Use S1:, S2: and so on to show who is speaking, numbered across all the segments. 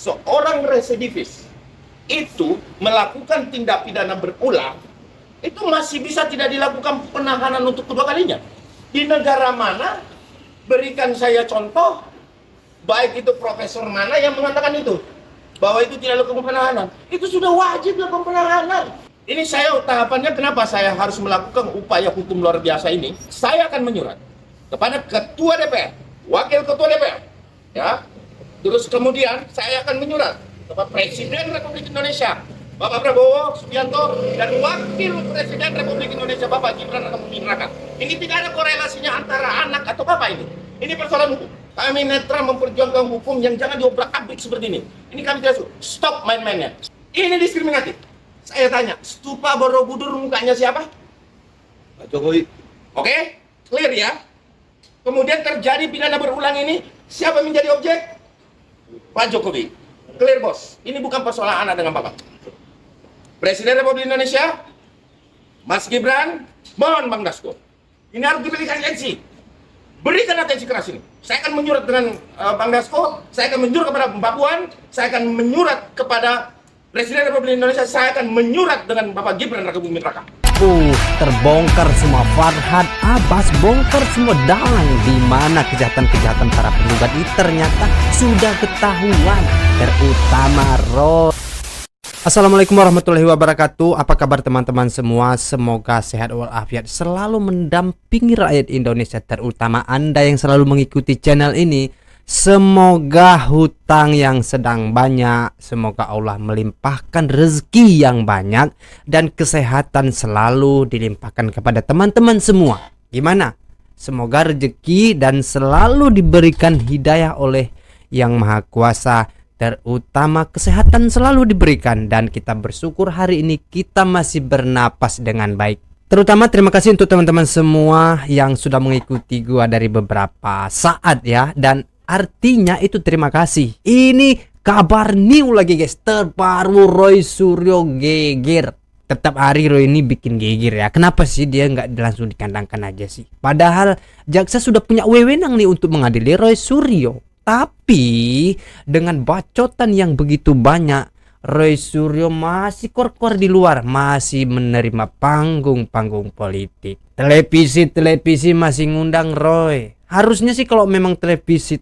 S1: seorang residivis itu melakukan tindak pidana berulang, itu masih bisa tidak dilakukan penahanan untuk kedua kalinya. Di negara mana, berikan saya contoh, baik itu profesor mana yang mengatakan itu, bahwa itu tidak dilakukan penahanan. Itu sudah wajib dilakukan penahanan. Ini saya tahapannya kenapa saya harus melakukan upaya hukum luar biasa ini. Saya akan menyurat kepada Ketua DPR, Wakil Ketua DPR, ya. Terus kemudian saya akan menyurat kepada Presiden Republik Indonesia, Bapak Prabowo Subianto, dan Wakil Presiden Republik Indonesia, Bapak Gibran Rakabuming Raka. Ini tidak ada korelasinya antara anak atau bapak ini. Ini persoalan hukum. Kami netral memperjuangkan hukum yang jangan diobrak-abrik seperti ini. Ini kami tidak suka. Stop main-mainnya. Ini diskriminatif. Saya tanya, stupa Borobudur mukanya siapa? Pak Jokowi. Oke, clear ya. Kemudian terjadi pidana berulang ini, siapa yang menjadi objek? Pak Jokowi. Clear bos. Ini bukan persoalan anak dengan bapak. Presiden Republik Indonesia, Mas Gibran, mohon Bang Dasko. Ini harus diberikan atensi. Berikan atensi keras ini. Saya akan menyurat dengan Bang Dasko, saya akan menyurat kepada Mbak Puan, saya akan menyurat kepada Presiden Republik Indonesia, saya akan menyurat dengan Bapak Gibran Rakabuming Raka.
S2: Terbongkar semua. Farhad Abbas bongkar semua dalang di mana kejahatan-kejahatan para penggugat ini ternyata sudah ketahuan, terutama Roy. Assalamualaikum warahmatullahi wabarakatuh. Apa kabar teman-teman semua? Semoga sehat walafiat selalu mendampingi rakyat Indonesia, terutama Anda yang selalu mengikuti channel ini. Semoga hutang yang sedang banyak, semoga Allah melimpahkan rezeki yang banyak dan kesehatan selalu dilimpahkan kepada teman-teman semua. Gimana? Semoga rezeki dan selalu diberikan hidayah oleh Yang Maha Kuasa, terutama kesehatan selalu diberikan, dan kita bersyukur hari ini kita masih bernapas dengan baik. Terutama terima kasih untuk teman-teman semua yang sudah mengikuti gua dari beberapa saat ya, dan artinya itu terima kasih. Ini kabar new lagi guys, terbaru Roy Suryo geger. Tetap hari Roy ini bikin geger ya. Kenapa sih dia nggak langsung dikandangkan aja sih? Padahal jaksa sudah punya wewenang nih untuk mengadili Roy Suryo. Tapi dengan bacotan yang begitu banyak, Roy Suryo masih kor-kor di luar, masih menerima panggung-panggung politik. Televisi masih ngundang Roy. Harusnya sih kalau memang televisi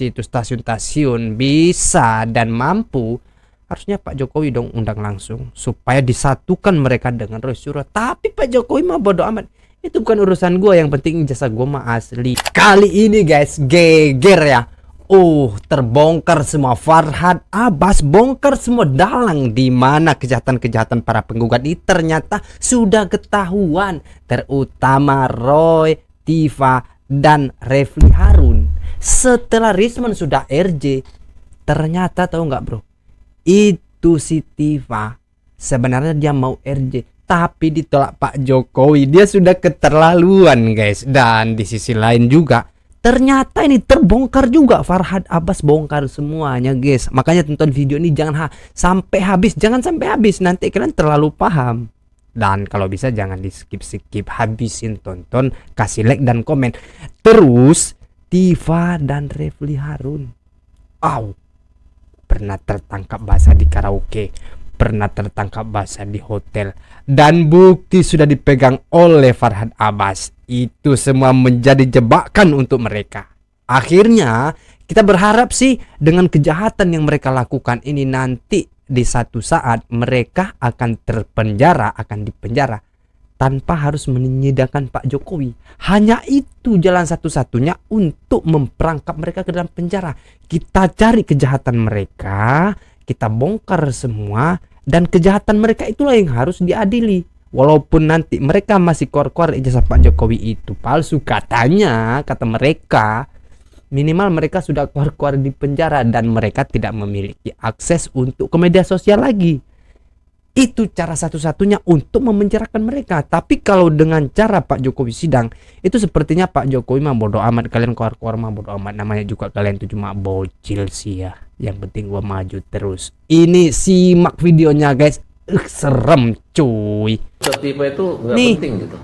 S2: itu stasiun-stasiun bisa dan mampu, harusnya Pak Jokowi dong undang langsung supaya disatukan mereka dengan Roy Suryo. Tapi Pak Jokowi mah bodo amat. Itu bukan urusan gua, yang penting jasa gua mah asli. Kali ini guys, geger ya. Terbongkar semua. Farhad Abbas bongkar semua dalang di mana kejahatan-kejahatan para penggugat ini ternyata sudah ketahuan, terutama Roy, Tifa, dan Refli Harun. Setelah Risman sudah RJ, ternyata tahu nggak bro, itu si Tifa sebenarnya dia mau RJ tapi ditolak Pak Jokowi. Dia sudah keterlaluan guys. Dan di sisi lain juga ternyata ini terbongkar juga. Farhad Abbas bongkar semuanya guys. Makanya tonton video ini jangan sampai habis. Jangan sampai habis, nanti kalian terlalu paham. Dan kalau bisa jangan di skip, habisin tonton, kasih like dan komen. Terus Tifa dan Refli Harun pernah tertangkap basah di karaoke, pernah tertangkap basah di hotel, dan bukti sudah dipegang oleh Farhad Abbas. Itu semua menjadi jebakan untuk mereka. Akhirnya kita berharap sih dengan kejahatan yang mereka lakukan ini nanti di satu saat mereka akan dipenjara tanpa harus menyidangkan Pak Jokowi. Hanya itu jalan satu-satunya untuk memperangkap mereka ke dalam penjara. Kita cari kejahatan mereka, kita bongkar semua, dan kejahatan mereka itulah yang harus diadili. Walaupun nanti mereka masih kor-kor ijazah Pak Jokowi itu palsu katanya, kata mereka, minimal mereka sudah keluar di penjara dan mereka tidak memiliki akses untuk ke media sosial lagi. Itu cara satu-satunya untuk memenjarakan mereka. Tapi kalau dengan cara Pak Jokowi sidang, itu sepertinya Pak Jokowi mah bodo amat, kalian keluar mah bodo amat. Namanya juga kalian tuh cuma bocil sih ya. Yang penting gua maju terus. Ini simak videonya guys. Serem cuy.
S3: Tipe itu nggak penting gitu.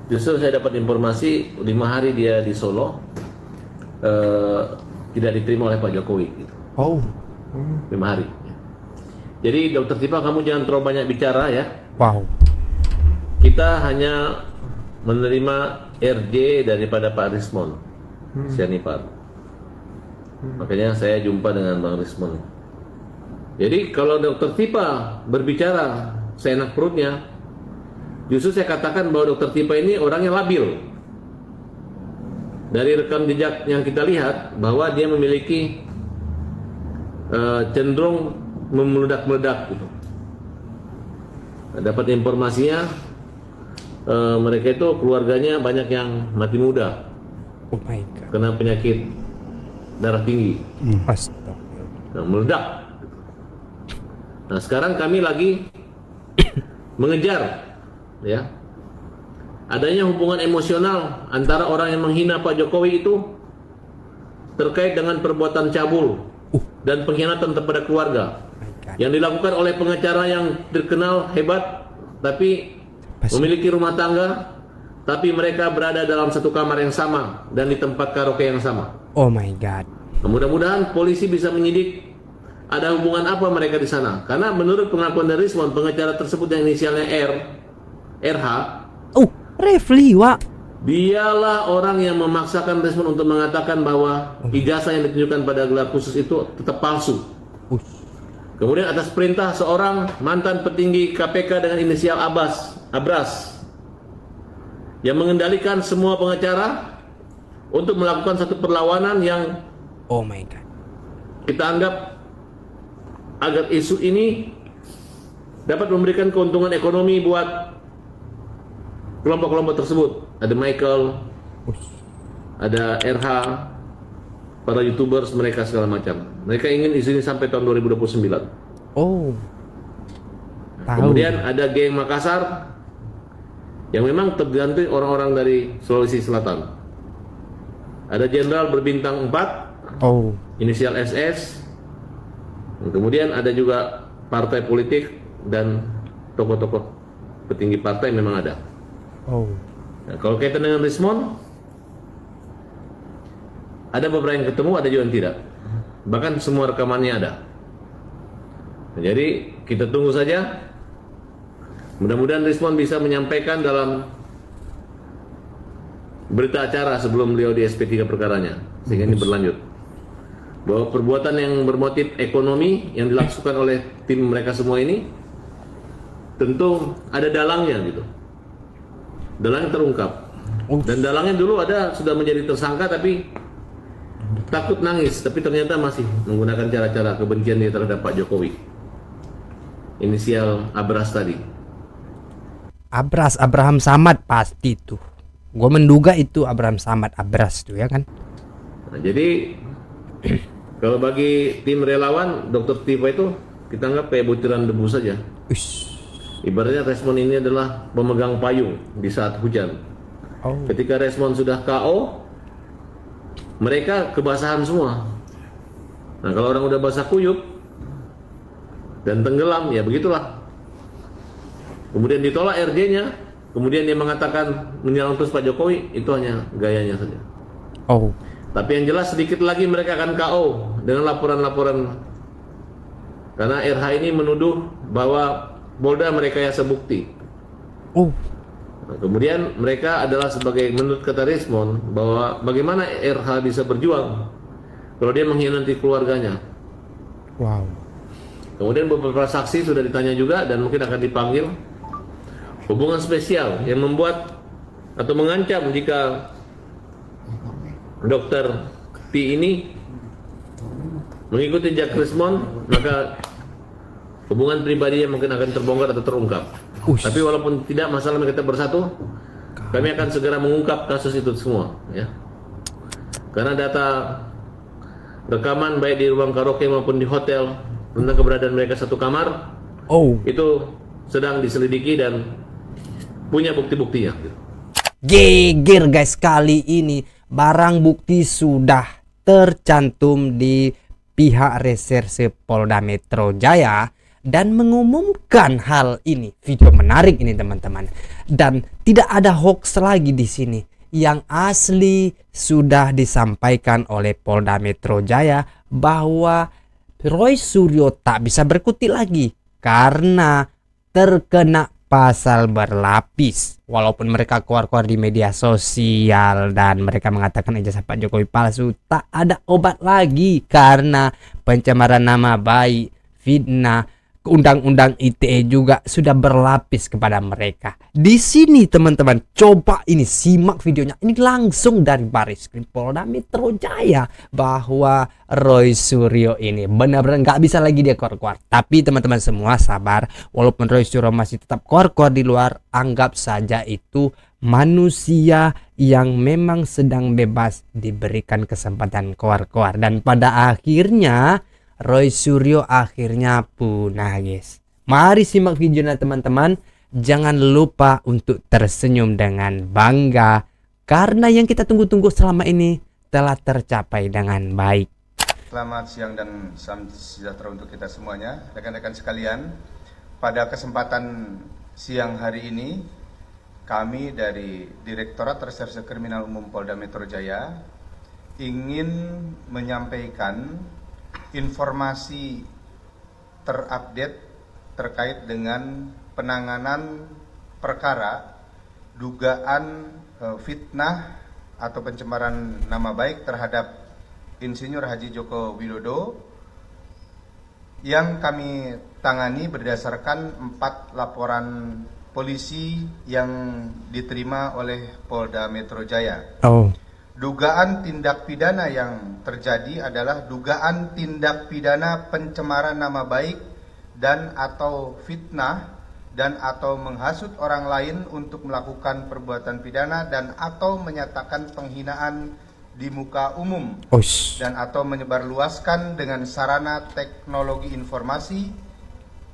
S3: Justru saya dapat informasi 5 hari dia di Solo tidak diterima oleh Pak Jokowi gitu. 5 hari. Jadi Dokter Tifa, kamu jangan terlalu banyak bicara ya.
S2: Wow.
S3: Kita hanya menerima RJ daripada Pak Rismon Sianipar. Makanya saya jumpa dengan Bang Rismon. Jadi kalau Dokter Tifa berbicara seenak perutnya, justru saya katakan bahwa Dokter Tifa ini orangnya labil. Dari rekam jejak yang kita lihat bahwa dia memiliki cenderung memeledak-meledak gitu. Dapat informasinya mereka itu keluarganya banyak yang mati muda
S2: Oh my god.
S3: kena penyakit darah tinggi.
S2: Astaga.
S3: Nah, meledak. Nah, sekarang kami lagi mengejar ya adanya hubungan emosional antara orang yang menghina Pak Jokowi itu terkait dengan perbuatan cabul dan pengkhianatan kepada keluarga yang dilakukan oleh pengacara yang terkenal hebat tapi memiliki rumah tangga, tapi mereka berada dalam satu kamar yang sama dan di tempat karaoke yang sama.
S2: Oh my god.
S3: Nah, mudah-mudahan polisi bisa menyidik ada hubungan apa mereka di sana. Karena menurut pengakuan dari Rismon, pengacara tersebut yang inisialnya RH,
S2: Oh, Refli, Wak.
S3: dialah orang yang memaksakan Rismon untuk mengatakan bahwa ijazah yang ditunjukkan pada gelar khusus itu tetap palsu. Kemudian atas perintah seorang mantan petinggi KPK dengan inisial Abras yang mengendalikan semua pengacara untuk melakukan satu perlawanan yang
S2: Oh my god.
S3: kita anggap agar isu ini dapat memberikan keuntungan ekonomi buat kelompok-kelompok tersebut. Ada Michael, ada RH, para YouTubers, mereka segala macam. Mereka ingin isu ini sampai tahun 2029.
S2: Oh. Tahu.
S3: Kemudian ada geng Makassar yang memang tergantung orang-orang dari Sulawesi Selatan. Ada jenderal berbintang 4,
S2: Oh.
S3: inisial SS. Kemudian ada juga partai politik dan tokoh-tokoh petinggi partai memang ada.
S2: Oh.
S3: Nah, kalau kaitan dengan Rismon, ada beberapa yang ketemu, ada juga yang tidak. Bahkan semua rekamannya ada. Nah, jadi kita tunggu saja. Mudah-mudahan Rismon bisa menyampaikan dalam berita acara sebelum beliau di SP3 perkaranya, sehingga ini berlanjut. Bahwa perbuatan yang bermotif ekonomi yang dilakukan oleh tim mereka semua ini tentu ada dalangnya gitu. Dalangnya terungkap. Dan dalangnya dulu ada sudah menjadi tersangka tapi takut nangis, tapi ternyata masih menggunakan cara-cara kebencian dia terhadap Pak Jokowi. Inisial Abras tadi.
S2: Abras, Abraham Samad pasti tuh. Gue menduga itu Abraham Samad, Abras tuh ya kan.
S3: Nah, jadi kalau bagi tim relawan Dokter Tifa itu kita anggap kayak butiran debu saja.
S2: Ush.
S3: Ibaratnya Rismon ini adalah pemegang payung di saat hujan.
S2: Oh.
S3: Ketika Rismon sudah KO, mereka kebasahan semua. Nah, kalau orang udah basah kuyup dan tenggelam, ya begitulah. Kemudian ditolak RJ-nya, kemudian dia mengatakan menyerang terus Pak Jokowi, itu hanya gayanya saja.
S2: Oh.
S3: Tapi yang jelas sedikit lagi mereka akan KO dengan laporan-laporan. Karena RH ini menuduh bahwa Polda merekayasa bukti.
S2: Oh.
S3: Nah, kemudian mereka adalah sebagai, menurut kata Rismon, bahwa bagaimana RH bisa berjuang kalau dia mengkhianati keluarganya.
S2: Wow.
S3: Kemudian beberapa saksi sudah ditanya juga dan mungkin akan dipanggil. Hubungan spesial yang membuat atau mengancam jika Dokter T ini mengikuti jejak Rismon, maka hubungan pribadinya mungkin akan terbongkar atau terungkap. Tapi walaupun tidak masalah kita bersatu, kami akan segera mengungkap kasus itu semua, ya. Karena data rekaman baik di ruang karaoke maupun di hotel tentang keberadaan mereka satu kamar, itu sedang diselidiki dan punya bukti-buktinya.
S2: Geger guys, kali ini barang bukti sudah tercantum di pihak reserse Polda Metro Jaya dan mengumumkan hal ini. Video menarik ini teman-teman. Dan tidak ada hoax lagi di sini. Yang asli sudah disampaikan oleh Polda Metro Jaya bahwa Roy Suryo tak bisa berkutik lagi karena terkena pasal berlapis. Walaupun mereka keluar-keluar di media sosial dan mereka mengatakan ijazah Pak Jokowi palsu, tak ada obat lagi karena pencemaran nama baik, fitnah, undang-undang ITE juga sudah berlapis kepada mereka. Di sini teman-teman, coba ini simak videonya. Ini langsung dari Barreskrim Polda Metro Jaya bahwa Roy Suryo ini benar-benar nggak bisa lagi dia keluar-keluar. Tapi teman-teman semua sabar, walaupun Roy Suryo masih tetap keluar-keluar di luar, anggap saja itu manusia yang memang sedang bebas diberikan kesempatan keluar-keluar. Dan pada akhirnya Roy Suryo akhirnya punah, guys. Mari simak videonya teman-teman. Jangan lupa untuk tersenyum dengan bangga karena yang kita tunggu-tunggu selama ini telah tercapai dengan baik.
S4: Selamat siang dan salam sejahtera untuk kita semuanya, rekan-rekan sekalian. Pada kesempatan siang hari ini, kami dari Direktorat Reserse Kriminal Umum Polda Metro Jaya ingin menyampaikan informasi terupdate terkait dengan penanganan perkara dugaan fitnah atau pencemaran nama baik terhadap Insinyur Haji Joko Widodo yang kami tangani berdasarkan 4 laporan polisi yang diterima oleh Polda Metro Jaya. Dugaan tindak pidana yang terjadi adalah dugaan tindak pidana pencemaran nama baik dan atau fitnah dan atau menghasut orang lain untuk melakukan perbuatan pidana dan atau menyatakan penghinaan di muka umum dan atau menyebarluaskan dengan sarana teknologi informasi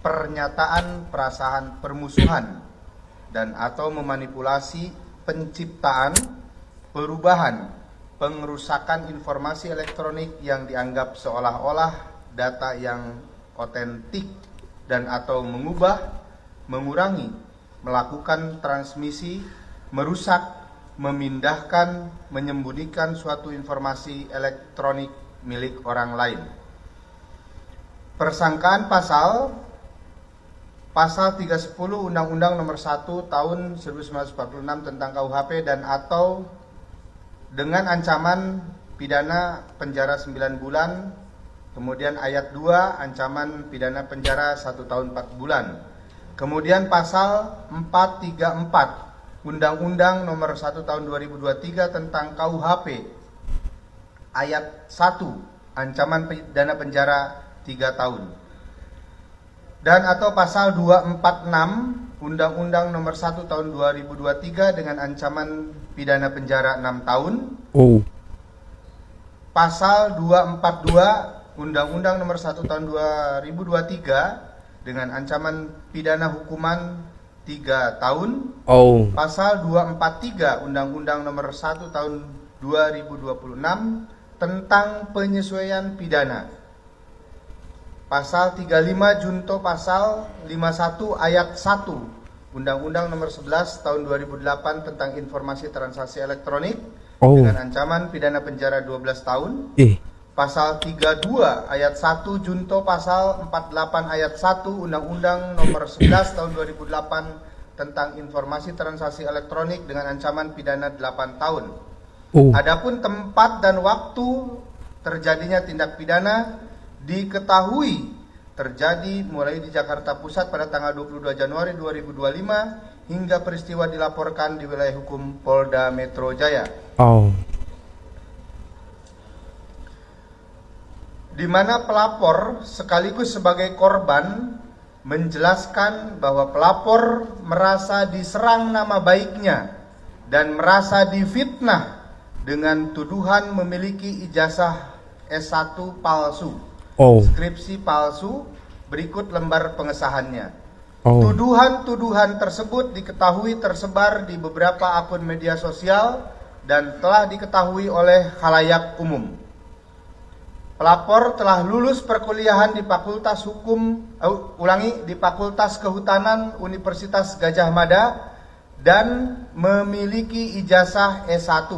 S4: pernyataan perasaan permusuhan dan atau memanipulasi penciptaan, perubahan, pengerusakan informasi elektronik yang dianggap seolah-olah data yang otentik dan atau mengubah, mengurangi, melakukan transmisi, merusak, memindahkan, menyembunyikan suatu informasi elektronik milik orang lain. Persangkaan pasal 310 Undang-Undang Nomor 1 Tahun 1946 tentang KUHP dan atau dengan ancaman pidana penjara 9 bulan, kemudian ayat 2 ancaman pidana penjara 1 tahun 4 bulan. Kemudian pasal 434 Undang-Undang Nomor 1 Tahun 2023 tentang KUHP ayat 1 ancaman pidana penjara 3 tahun. Dan atau pasal 246 Undang-Undang Nomor 1 Tahun 2023 dengan ancaman pidana penjara 6 tahun. Pasal 242 Undang-Undang Nomor 1 Tahun 2023 dengan ancaman pidana hukuman 3 tahun. Pasal 243 Undang-Undang Nomor 1 Tahun 2026 tentang penyesuaian pidana. Pasal 35 junto pasal 51 ayat 1 Undang-Undang Nomor 11 Tahun 2008 tentang informasi transaksi elektronik dengan ancaman pidana penjara 12 tahun. Pasal 32 ayat 1 junto pasal 48 ayat 1 Undang-Undang Nomor 11 Tahun 2008 tentang informasi transaksi elektronik dengan ancaman pidana 8 tahun. Adapun tempat dan waktu terjadinya tindak pidana diketahui terjadi mulai di Jakarta Pusat pada tanggal 22 Januari 2025 hingga peristiwa dilaporkan di wilayah hukum Polda Metro Jaya. Di mana pelapor sekaligus sebagai korban menjelaskan bahwa pelapor merasa diserang nama baiknya dan merasa difitnah dengan tuduhan memiliki ijazah S1 palsu. Skripsi palsu, berikut lembar pengesahannya. Tuduhan-tuduhan tersebut diketahui tersebar di beberapa akun media sosial dan telah diketahui oleh khalayak umum. Pelapor telah lulus perkuliahan di Fakultas di Fakultas Kehutanan Universitas Gadjah Mada dan memiliki ijazah S1.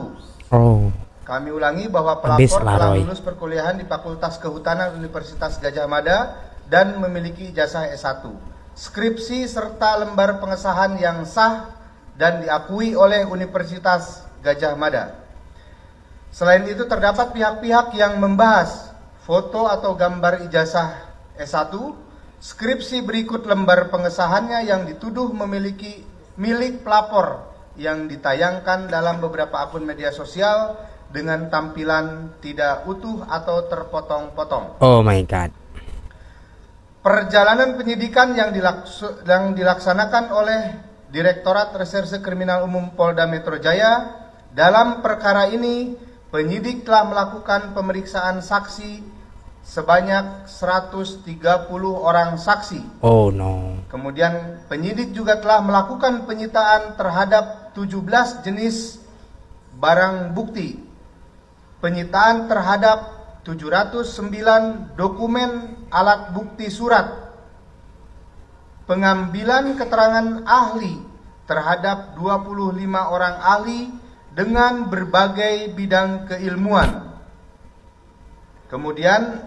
S4: Kami ulangi bahwa
S2: Habis
S4: pelapor
S2: lah,
S4: telah
S2: Roy.
S4: lulus perkuliahan di Fakultas Kehutanan Universitas Gadjah Mada dan memiliki ijazah S1, skripsi serta lembar pengesahan yang sah dan diakui oleh Universitas Gadjah Mada. Selain itu terdapat pihak-pihak yang membahas foto atau gambar ijazah S1, skripsi berikut lembar pengesahannya yang dituduh memiliki milik pelapor yang ditayangkan dalam beberapa akun media sosial dengan tampilan tidak utuh atau terpotong-potong.
S2: Oh my god.
S4: Perjalanan penyidikan yang dilaksanakan oleh Direktorat Reserse Kriminal Umum Polda Metro Jaya dalam perkara ini, penyidik telah melakukan pemeriksaan saksi sebanyak 130 orang saksi.
S2: Oh no.
S4: Kemudian penyidik juga telah melakukan penyitaan terhadap 17 jenis barang bukti. Penyitaan terhadap 709 dokumen alat bukti surat. Pengambilan keterangan ahli terhadap 25 orang ahli dengan berbagai bidang keilmuan. Kemudian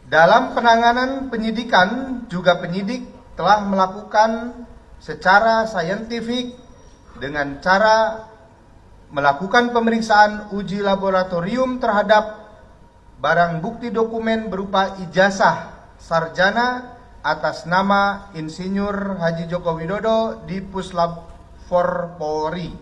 S4: dalam penanganan penyidikan juga penyidik telah melakukan secara saintifik dengan cara melakukan pemeriksaan uji laboratorium terhadap barang bukti dokumen berupa ijazah sarjana atas nama Insinyur Haji Joko Widodo di Puslap 4 Polri.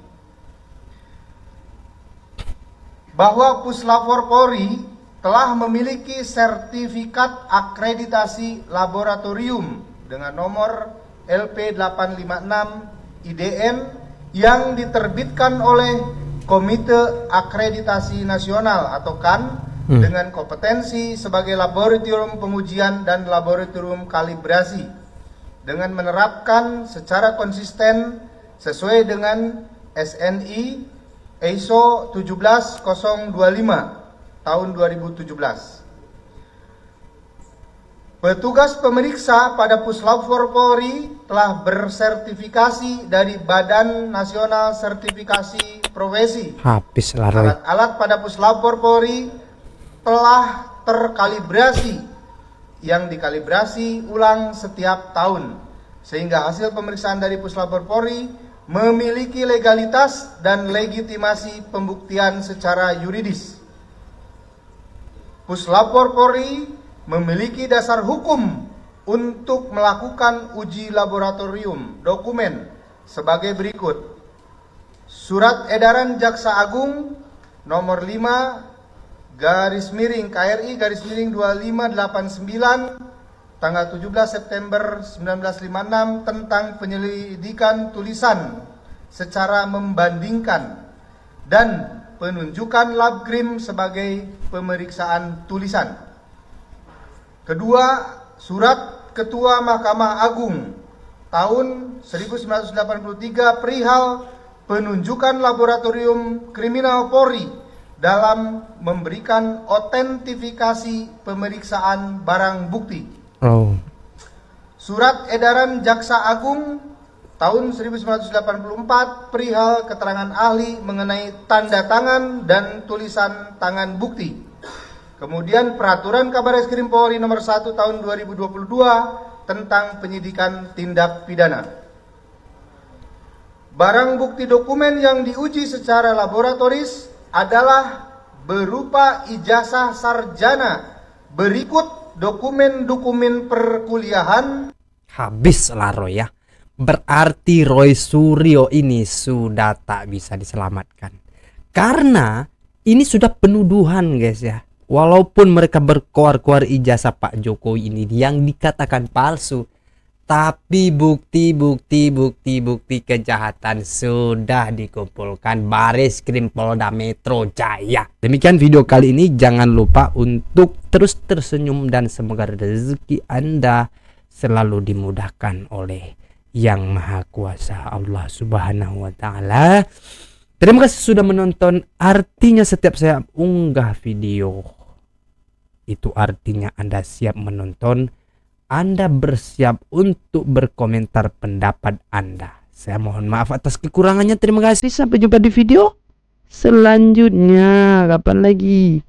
S4: Bahwa Puslap 4 Polri telah memiliki sertifikat akreditasi laboratorium dengan nomor LP856 IDN yang diterbitkan oleh Komite Akreditasi Nasional atau KAN dengan kompetensi sebagai laboratorium pengujian dan laboratorium kalibrasi dengan menerapkan secara konsisten sesuai dengan SNI ISO 17025 tahun 2017. Petugas pemeriksa pada Puslap 4 Polri telah bersertifikasi dari Badan Nasional Sertifikasi Profesi.
S2: Habis lah Roy.
S4: Alat-alat pada Puslap 4 Polri telah terkalibrasi yang dikalibrasi ulang setiap tahun, sehingga hasil pemeriksaan dari Puslap 4 Polri memiliki legalitas dan legitimasi pembuktian secara yuridis. Puslap 4 Polri memiliki dasar hukum untuk melakukan uji laboratorium dokumen sebagai berikut. Surat Edaran Jaksa Agung nomor 5 KRI 2589 tanggal 17 September 1956 tentang penyelidikan tulisan secara membandingkan dan penunjukan labkrim sebagai pemeriksaan tulisan. Kedua, surat Ketua Mahkamah Agung tahun 1983 perihal penunjukan laboratorium kriminal Polri dalam memberikan otentifikasi pemeriksaan barang bukti.
S2: Oh.
S4: Surat Edaran Jaksa Agung tahun 1984 perihal keterangan ahli mengenai tanda tangan dan tulisan tangan bukti. Kemudian Peraturan Kabareskrim Polri nomor 1 tahun 2022 tentang penyidikan tindak pidana. Barang bukti dokumen yang diuji secara laboratoris adalah berupa ijazah sarjana berikut dokumen-dokumen perkuliahan.
S2: Habis lah Roy ya. Berarti Roy Suryo ini sudah tak bisa diselamatkan. Karena ini sudah penuduhan guys ya. Walaupun mereka berkoar-koar ijazah Pak Jokowi ini yang dikatakan palsu, tapi bukti kejahatan sudah dikumpulkan Bareskrim Polda Metro Jaya. Demikian video kali ini, jangan lupa untuk terus tersenyum dan semoga rezeki Anda selalu dimudahkan oleh Yang Maha Kuasa Allah Subhanahu wa taala. Terima kasih sudah menonton. Artinya setiap saya unggah video, itu artinya Anda siap menonton, Anda bersiap untuk berkomentar pendapat Anda. Saya mohon maaf atas kekurangannya. Terima kasih. Sampai jumpa di video selanjutnya. Kapan lagi?